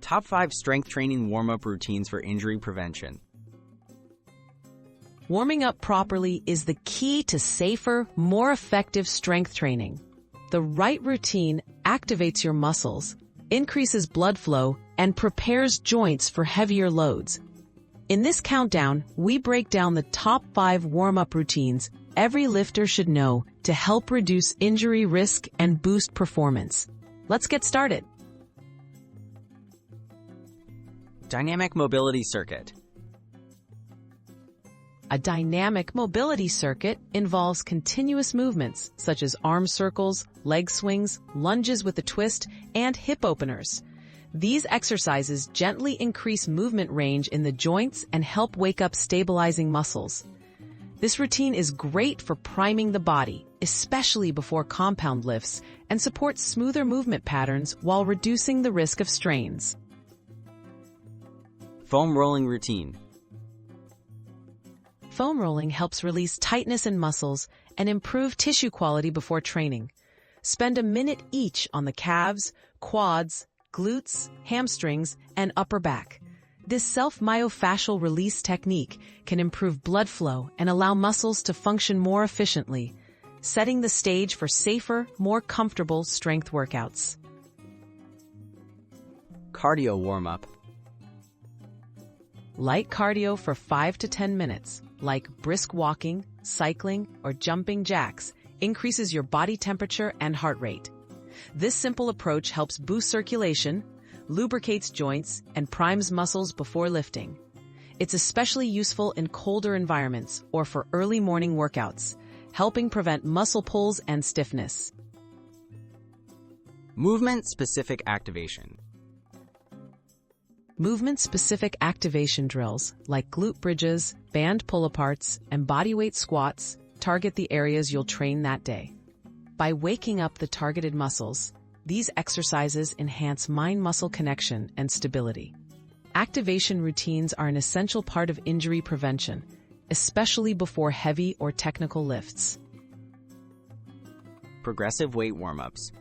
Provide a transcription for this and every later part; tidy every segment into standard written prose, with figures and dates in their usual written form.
Top 5 strength training warm-up routines for injury prevention. Warming up properly is the key to safer, more effective strength training. The right routine activates your muscles, increases blood flow, and prepares joints for heavier loads. In this countdown, we break down the top 5 warm-up routines every lifter should know to help reduce injury risk and boost performance. Let's get started. Dynamic mobility circuit. A dynamic mobility circuit involves continuous movements such as arm circles, leg swings, lunges with a twist, and hip openers. These exercises gently increase movement range in the joints and help wake up stabilizing muscles. This routine is great for priming the body, especially before compound lifts, and supports smoother movement patterns while reducing the risk of strains. Foam rolling routine. Foam rolling helps release tightness in muscles and improve tissue quality before training. Spend a minute each on the calves, quads, glutes, hamstrings, and upper back. This self-myofascial release technique can improve blood flow and allow muscles to function more efficiently, setting the stage for safer, more comfortable strength workouts. Cardio warm-up. Light cardio for 5 to 10 minutes, like brisk walking, cycling, or jumping jacks, increases your body temperature and heart rate. This simple approach helps boost circulation, lubricates joints, and primes muscles before lifting. It's especially useful in colder environments or for early morning workouts, helping prevent muscle pulls and stiffness. Movement-specific activation. Movement-specific activation drills, like glute bridges, band pull-aparts, and bodyweight squats, target the areas you'll train that day. By waking up the targeted muscles, these exercises enhance mind-muscle connection and stability. Activation routines are an essential part of injury prevention, especially before heavy or technical lifts. Progressive weight warm-ups.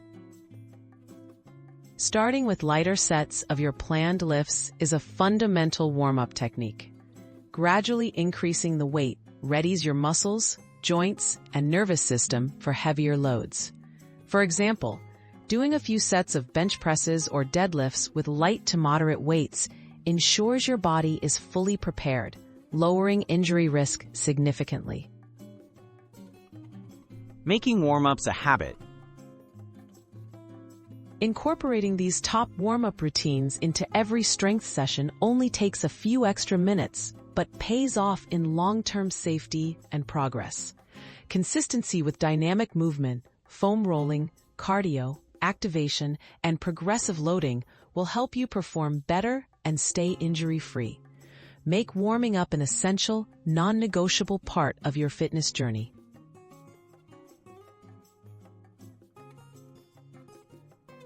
Starting with lighter sets of your planned lifts is a fundamental warm-up technique. Gradually increasing the weight readies your muscles, joints, and nervous system for heavier loads. For example, doing a few sets of bench presses or deadlifts with light to moderate weights ensures your body is fully prepared, lowering injury risk significantly. Making warm-ups a habit. Incorporating these top warm-up routines into every strength session only takes a few extra minutes, but pays off in long-term safety and progress. Consistency with dynamic movement, foam rolling, cardio, activation, and progressive loading will help you perform better and stay injury-free. Make warming up an essential, non-negotiable part of your fitness journey.